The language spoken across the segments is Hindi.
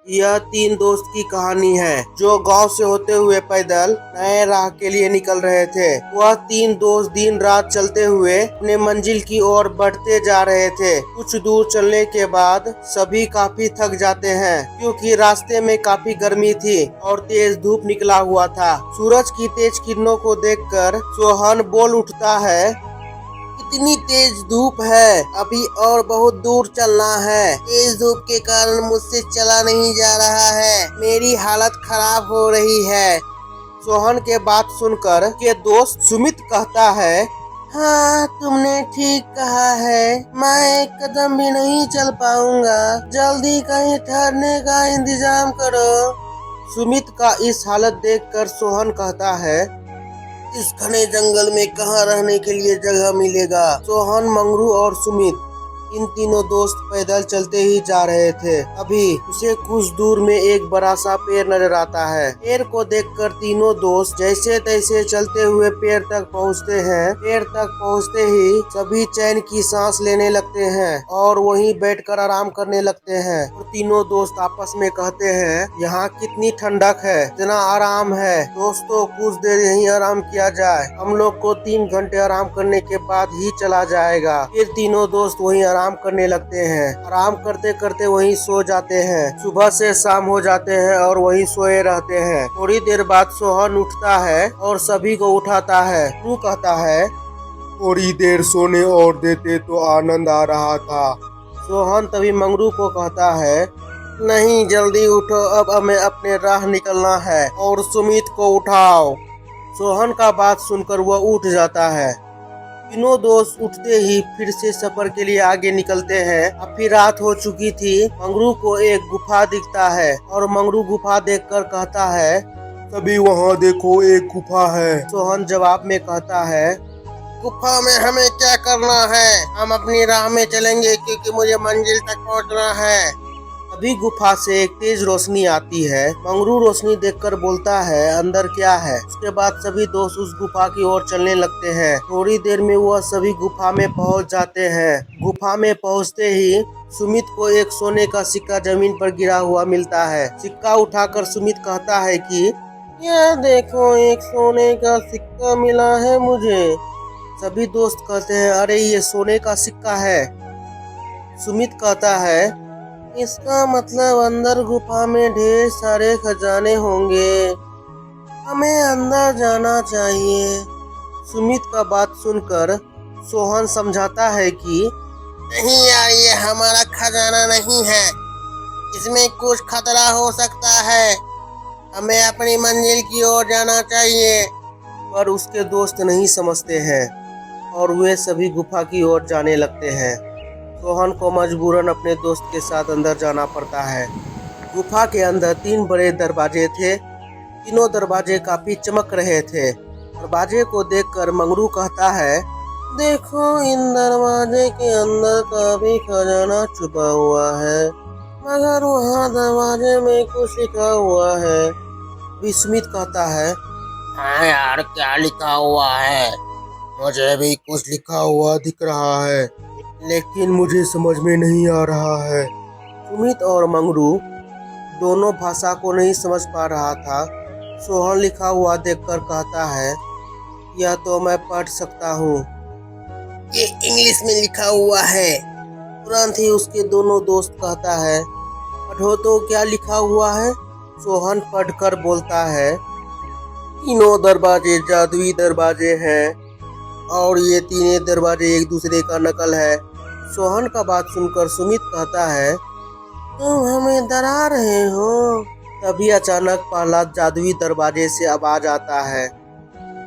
यह तीन दोस्त की कहानी है जो गांव से होते हुए पैदल नए राह के लिए निकल रहे थे। वह तीन दोस्त दिन रात चलते हुए अपने मंजिल की ओर बढ़ते जा रहे थे। कुछ दूर चलने के बाद सभी काफी थक जाते हैं क्योंकि रास्ते में काफी गर्मी थी और तेज धूप निकला हुआ था। सूरज की तेज किरणों को देखकर सोहन बोल उठता है, इतनी तेज धूप है, अभी और बहुत दूर चलना है। तेज धूप के कारण मुझसे चला नहीं जा रहा है, मेरी हालत खराब हो रही है। सोहन के बात सुनकर के दोस्त सुमित कहता है, हाँ तुमने ठीक कहा है, मैं एक कदम भी नहीं चल पाऊंगा, जल्दी कहीं ठहरने का इंतजाम करो। सुमित का इस हालत देखकर सोहन कहता है, इस घने जंगल में कहाँ रहने के लिए जगह मिलेगा। सोहन, मंगरू और सुमित इन तीनों दोस्त पैदल चलते ही जा रहे थे। अभी उसे कुछ दूर में एक बड़ा सा पेड़ नजर आता है। पेड़ को देखकर तीनों दोस्त जैसे तैसे चलते हुए पेड़ तक पहुँचते हैं। पेड़ तक पहुँचते ही सभी चैन की सांस लेने लगते हैं और वहीं बैठकर आराम करने लगते हैं। और तीनों दोस्त आपस में कहते हैं, यहाँ कितनी ठंडक है, इतना आराम है। दोस्तों कुछ देर यहीं आराम किया जाए, हम लोग को 3 घंटे आराम करने के बाद ही चला जाएगा। फिर तीनों दोस्त वहीं आराम करने लगते हैं। आराम करते करते वहीं सो जाते हैं। सुबह से शाम हो जाते हैं और वहीं सोए रहते हैं। थोड़ी देर बाद सोहन उठता है और सभी को उठाता है। वो कहता है, थोड़ी देर सोने और देते तो आनंद आ रहा था। सोहन तभी मंगरू को कहता है, नहीं जल्दी उठो, अब हमें अपने राह निकलना है और सुमित को उठाओ। सोहन का बात सुनकर वह उठ जाता है। तीनों दोस्त उठते ही फिर से सफर के लिए आगे निकलते हैं। काफी रात हो चुकी थी। मंगरू को एक गुफा दिखता है और मंगरू गुफा देखकर कहता है, सभी वहाँ देखो, एक गुफा है। सोहन जवाब में कहता है, गुफा में हमें क्या करना है, हम अपनी राह में चलेंगे क्योंकि मुझे मंजिल तक पहुँचना है। अभी गुफा से एक तेज रोशनी आती है। मंगरू रोशनी देखकर बोलता है, अंदर क्या है। उसके बाद सभी दोस्त उस गुफा की ओर चलने लगते हैं। थोड़ी देर में वह सभी गुफा में पहुंच जाते हैं। गुफा में पहुंचते ही सुमित को एक सोने का सिक्का जमीन पर गिरा हुआ मिलता है। सिक्का उठाकर सुमित कहता है कि यह देखो, एक सोने का सिक्का मिला है मुझे। सभी दोस्त कहते हैं, अरे ये सोने का सिक्का है। सुमित कहता है, इसका मतलब अंदर गुफा में ढेर सारे खजाने होंगे, हमें अंदर जाना चाहिए। सुमित का बात सुनकर सोहन समझाता है कि नहीं यार, ये हमारा खजाना नहीं है, इसमें कुछ खतरा हो सकता है, हमें अपनी मंजिल की ओर जाना चाहिए। पर उसके दोस्त नहीं समझते हैं और वे सभी गुफा की ओर जाने लगते हैं। सोहन को मजबूरन अपने दोस्त के साथ अंदर जाना पड़ता है। गुफा के अंदर 3 बड़े दरवाजे थे। तीनों दरवाजे काफी चमक रहे थे। दरवाजे को देखकर मंगरू कहता है, देखो इन दरवाजे के अंदर काफी खजाना छुपा हुआ है, मगर वहाँ दरवाजे में कुछ लिखा हुआ है। विस्मित कहता है, हाँ यार, क्या लिखा हुआ है, मुझे भी कुछ लिखा हुआ दिख रहा है, लेकिन मुझे समझ में नहीं आ रहा है। सुमित और मंगरू दोनों भाषा को नहीं समझ पा रहा था। सोहन लिखा हुआ देखकर कहता है, यह तो मैं पढ़ सकता हूँ, ये इंग्लिश में लिखा हुआ है। तुरंत ही उसके दोनों दोस्त कहता है, पढ़ो तो क्या लिखा हुआ है। सोहन पढ़कर बोलता है, तीनों दरवाजे जादुई दरवाजे हैं और ये तीनों दरवाजे एक दूसरे का नकल है। सोहन का बात सुनकर सुमित कहता है, तुम हमें डरा रहे हो। तभी अचानक प्रहलाद जादुई दरवाजे से आवाज आता है,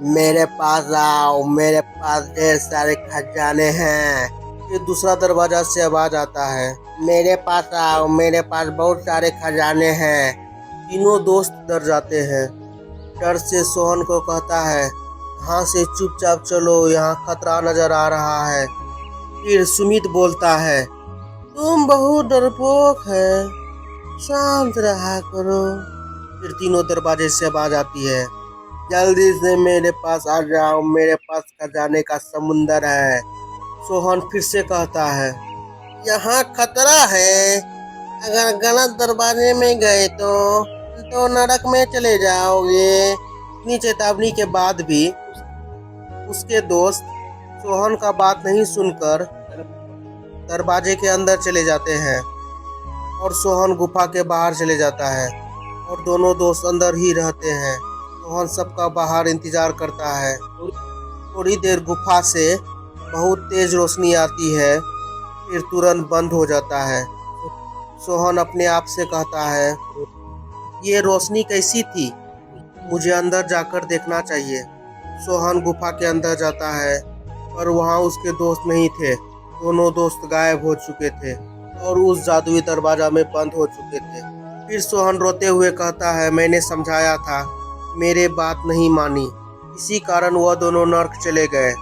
मेरे पास आओ, मेरे पास ढेर सारे खजाने हैं। फिर दूसरा दरवाजा से आवाज आता है, मेरे पास आओ, मेरे पास बहुत सारे खजाने हैं। तीनों दोस्त डर जाते हैं। डर से सोहन को कहता है, यहाँ से चुपचाप चलो, यहाँ खतरा नजर आ रहा है। फिर सुमित बोलता है, तुम बहुत डरपोक है, शांत रहा करो। फिर तीनों दरवाजे से आवाज आती है, जल्दी से मेरे पास आ जाओ, मेरे पास खजाने का समुंदर है। सोहन फिर से कहता है, यहाँ खतरा है, अगर गलत दरवाजे में गए तो नरक में चले जाओगे। इतनी चेतावनी के बाद भी उसके दोस्त सोहन का बात नहीं सुनकर दरवाजे के अंदर चले जाते हैं और सोहन गुफा के बाहर चले जाता है और दोनों दोस्त अंदर ही रहते हैं। सोहन सबका बाहर इंतजार करता है। थोड़ी देर गुफा से बहुत तेज रोशनी आती है, फिर तुरंत बंद हो जाता है। सोहन अपने आप से कहता है, ये रोशनी कैसी थी? मुझे अंदर जाकर देखना चाहिए। सोहन गुफा के अंदर जाता है पर वहाँ उसके दोस्त नहीं थे। दोनों दोस्त गायब हो चुके थे और उस जादुई दरवाजा में बंद हो चुके थे। फिर सोहन रोते हुए कहता है, मैंने समझाया था, मेरे बात नहीं मानी, इसी कारण वह दोनों नर्क चले गए।